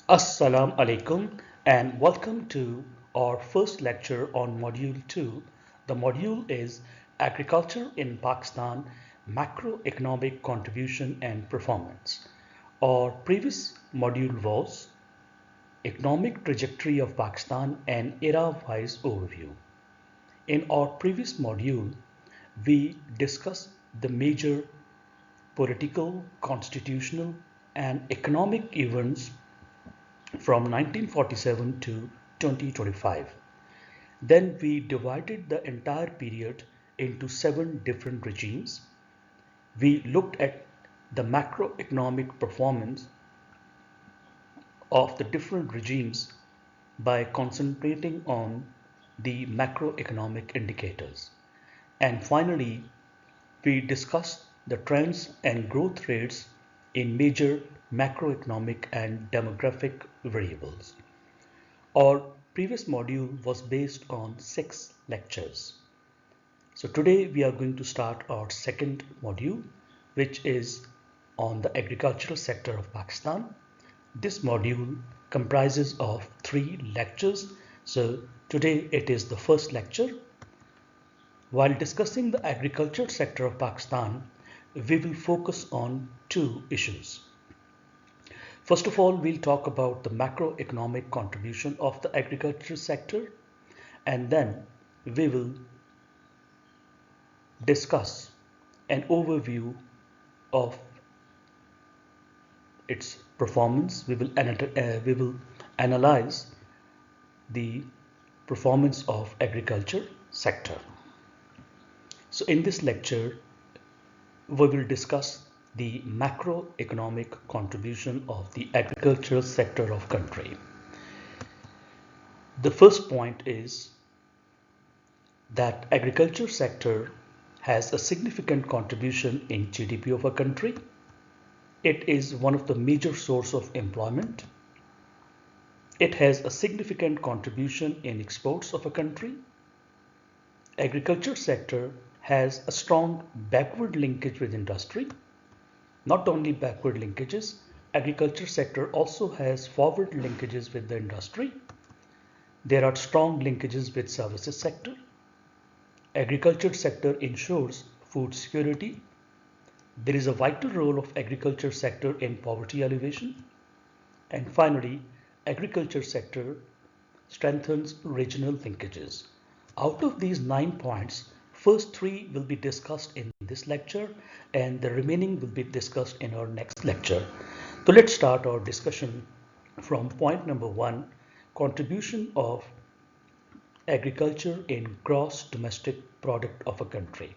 Assalamu alaikum and welcome to our first lecture on Module 2. The module is Agriculture in Pakistan, Macroeconomic Contribution and Performance. Our previous module was Economic Trajectory of Pakistan and Era-wise Overview. In our previous module, we discussed the major political, constitutional and economic events from 1947 to 2025. Then we divided the entire period into 7 different regimes. We looked at the macroeconomic performance of the different regimes by concentrating on the macroeconomic indicators. And finally, we discussed the trends and growth rates in major macroeconomic and demographic variables. Our previous module was based on 6 lectures. So today we are going to start our second module, which is on the agricultural sector of Pakistan. This module comprises of 3 lectures. So today it is the first lecture. While discussing the agriculture sector of Pakistan, we will focus on 2 issues. First of all, we'll talk about the macroeconomic contribution of the agriculture sector, and then we will discuss an overview of its performance. We will analyze the performance of agriculture sector. So in this lecture, we will discuss the macroeconomic contribution of the agricultural sector of country. The first point is that agriculture sector has a significant contribution in GDP of a country. It is one of the major source of employment. It has a significant contribution in exports of a country. Agriculture sector has a strong backward linkage with industry. Not only backward linkages, agriculture sector also has forward linkages with the industry. There are strong linkages with services sector. Agriculture sector ensures food security. There is a vital role of agriculture sector in poverty alleviation. And finally, agriculture sector strengthens regional linkages. Out of these 9 points, first 3 will be discussed in this lecture and the remaining will be discussed in our next lecture. So let's start our discussion from point number 1, contribution of agriculture in gross domestic product of a country.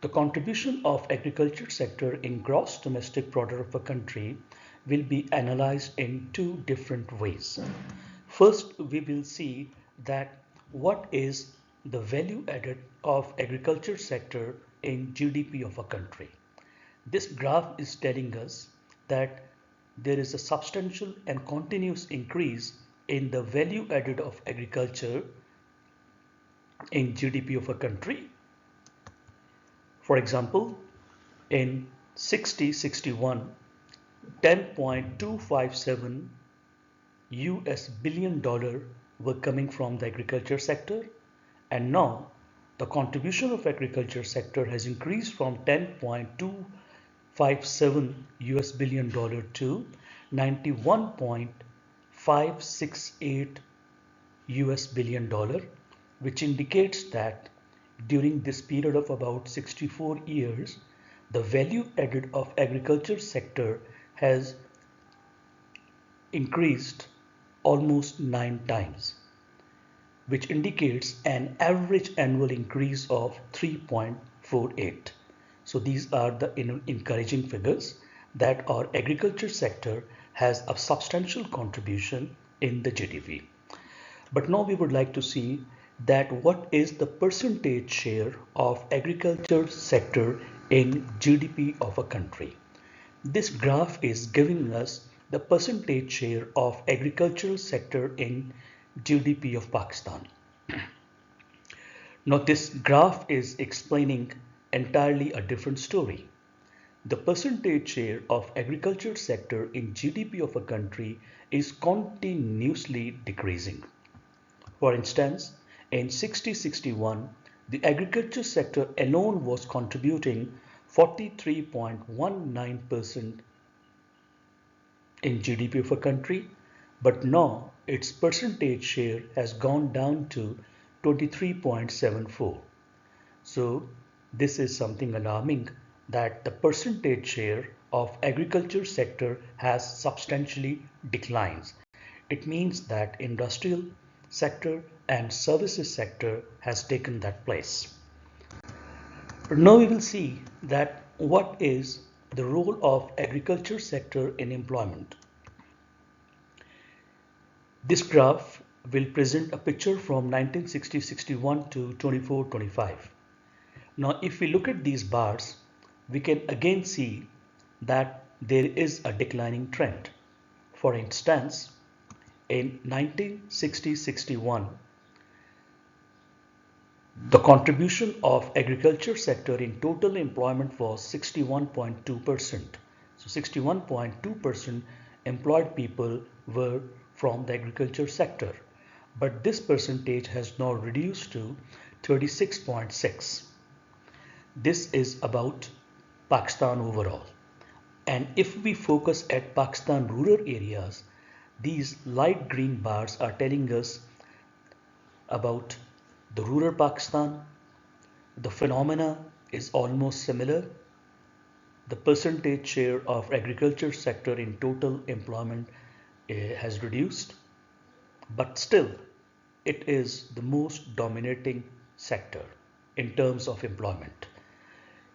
The contribution of agriculture sector in gross domestic product of a country will be analyzed in 2 different ways. First, we will see that what is the value added of agriculture sector in GDP of a country. This graph is telling us that there is a substantial and continuous increase in the value added of agriculture in GDP of a country. For example, in 60-61, 10.257 US billion dollar were coming from the agriculture sector, and now the contribution of agriculture sector has increased from 10.257 US billion dollar to 91.568 US billion dollar, which indicates that during this period of about 64 years, the value added of agriculture sector has increased almost 9 times, which indicates an average annual increase of 3.48. So these are the encouraging figures that our agriculture sector has a substantial contribution in the GDP. But now we would like to see that what is the percentage share of agriculture sector in GDP of a country. This graph is giving us the percentage share of agricultural sector in GDP of Pakistan. Now this graph is explaining entirely a different story. the percentage share of agriculture sector in GDP of a country is continuously decreasing. For instance, in 60-61, the agriculture sector alone was contributing 43.19% in GDP of a country, but now its percentage share has gone down to 23.74. So this is something alarming that the percentage share of agriculture sector has substantially declines. It means that industrial sector and services sector has taken that place. Now we will see that what is the role of agriculture sector in employment. This graph will present a picture from 1960-61 to 24-25. Now if we look at these bars, we can again see that there is a declining trend. For instance, in 1960-61, the contribution of agriculture sector in total employment was 61.2%. So 61.2% employed people were from the agriculture sector, but this percentage has now reduced to 36.6. This is about Pakistan overall. And if we focus at Pakistan rural areas, these light green bars are telling us about the rural Pakistan. The phenomena is almost similar. The percentage share of agriculture sector in total employment has reduced, but still it is the most dominating sector in terms of employment.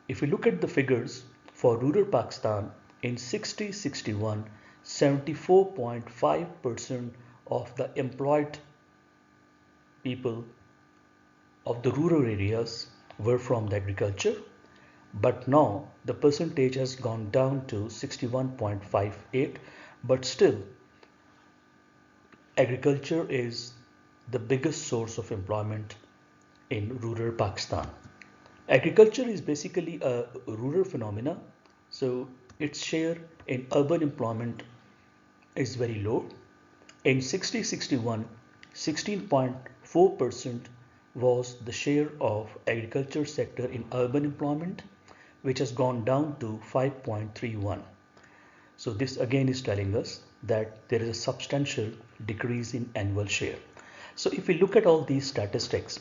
If we look at the figures for rural Pakistan in 60-61, 74.5% of the employed people of the rural areas were from the agriculture, but now the percentage has gone down to 61.58, but still agriculture is the biggest source of employment in rural Pakistan. Agriculture is basically a rural phenomena, so its share in urban employment is very low. In 60-61, 16.4% was the share of agriculture sector in urban employment, which has gone down to 5.31. So this again is telling us that there is a substantial decrease in annual share. So if we look at all these statistics,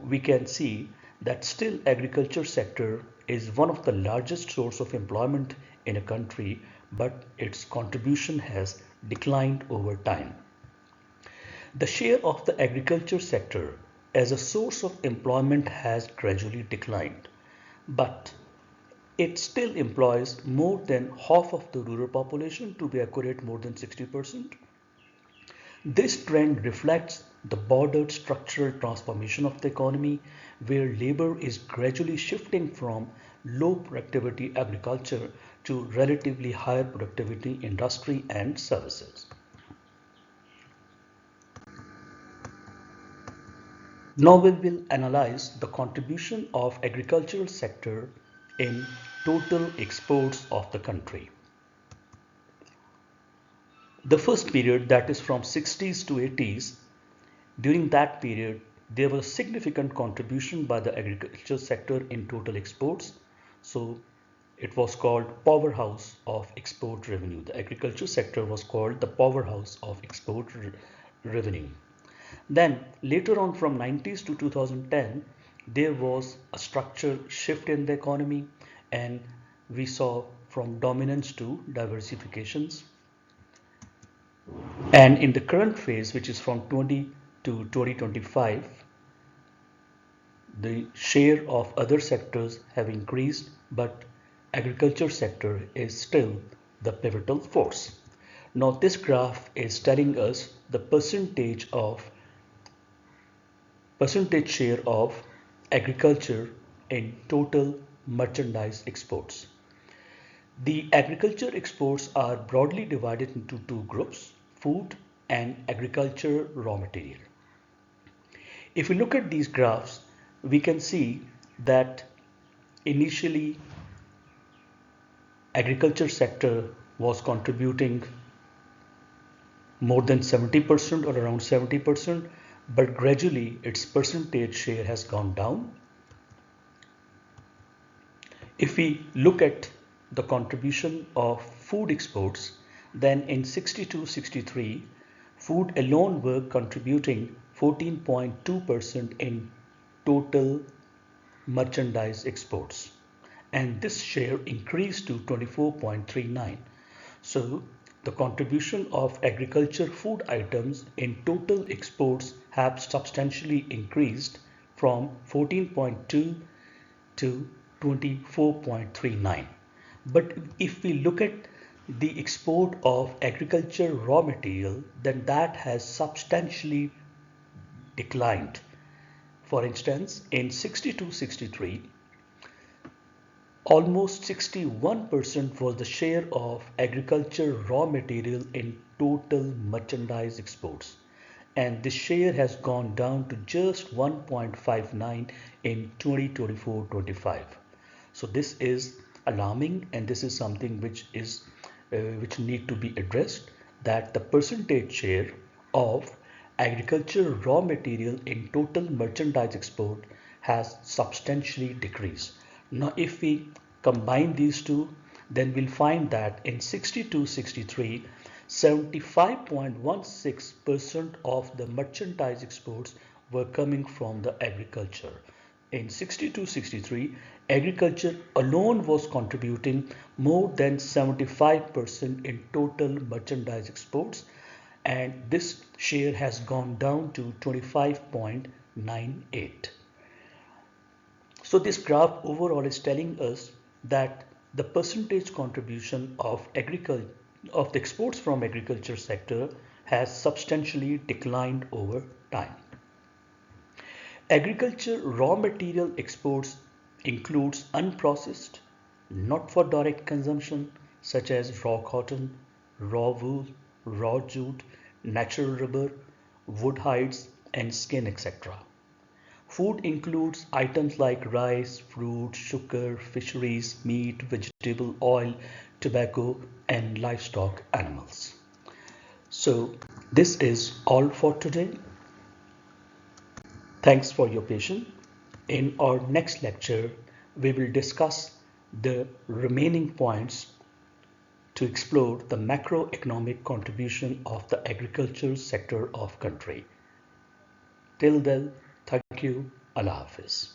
we can see that still agriculture sector is one of the largest source of employment in a country, but its contribution has declined over time. The share of the agriculture sector as a source of employment has gradually declined, but it still employs more than half of the rural population, to be accurate, more than 60%. This trend reflects the broader structural transformation of the economy, where labor is gradually shifting from low productivity agriculture to relatively higher productivity industry and services. Now we will analyze the contribution of agricultural sector in total exports of the country. The first period, that is from 60s to 80s, during that period there was a significant contribution by the agriculture sector in total exports. So it was called powerhouse of export revenue. The agriculture sector was called the powerhouse of export revenue. Then later on from 90s to 2010, there was a structural shift in the economy, and we saw from dominance to diversifications. And in the current phase, which is from 20 to 2025, the share of other sectors have increased, but agriculture sector is still the pivotal force. Now this graph is telling us the percentage share of agriculture in total merchandise exports. The agriculture exports are broadly divided into two groups: food and agriculture raw material. If we look at these graphs, we can see that initially agriculture sector was contributing more than 70% or around 70%, but gradually its percentage share has gone down. If we look at the contribution of food exports, then in 62-63, food alone were contributing 14.2% in total merchandise exports, and this share increased to 24.39. So the contribution of agriculture food items in total exports have substantially increased from 14.2 to 24.39. But if we look at the export of agriculture raw material, then that has substantially declined. For instance, in 62-63, almost 61% was the share of agriculture raw material in total merchandise exports, and this share has gone down to just 1.59 in 2024-25. So this is alarming, and this is something which need to be addressed, that the percentage share of agriculture raw material in total merchandise export has substantially decreased. Now if we combine these two, then we'll find that in 62-63, 75.16% of the merchandise exports were coming from the agriculture. In 62-63, agriculture alone was contributing more than 75% in total merchandise exports, and this share has gone down to 25.98. So this graph overall is telling us that the percentage contribution of the exports from agriculture sector has substantially declined over time. Agriculture raw material exports includes unprocessed, not for direct consumption, such as raw cotton, raw wool, raw jute, natural rubber, wood hides, and skin, etc. Food includes items like rice, fruit, sugar, fisheries, meat, vegetable oil, tobacco, and livestock animals. So this is all for today. Thanks for your patience. In our next lecture, we will discuss the remaining points to explore the macroeconomic contribution of the agriculture sector of country. Till then, thank you. Allah Hafiz.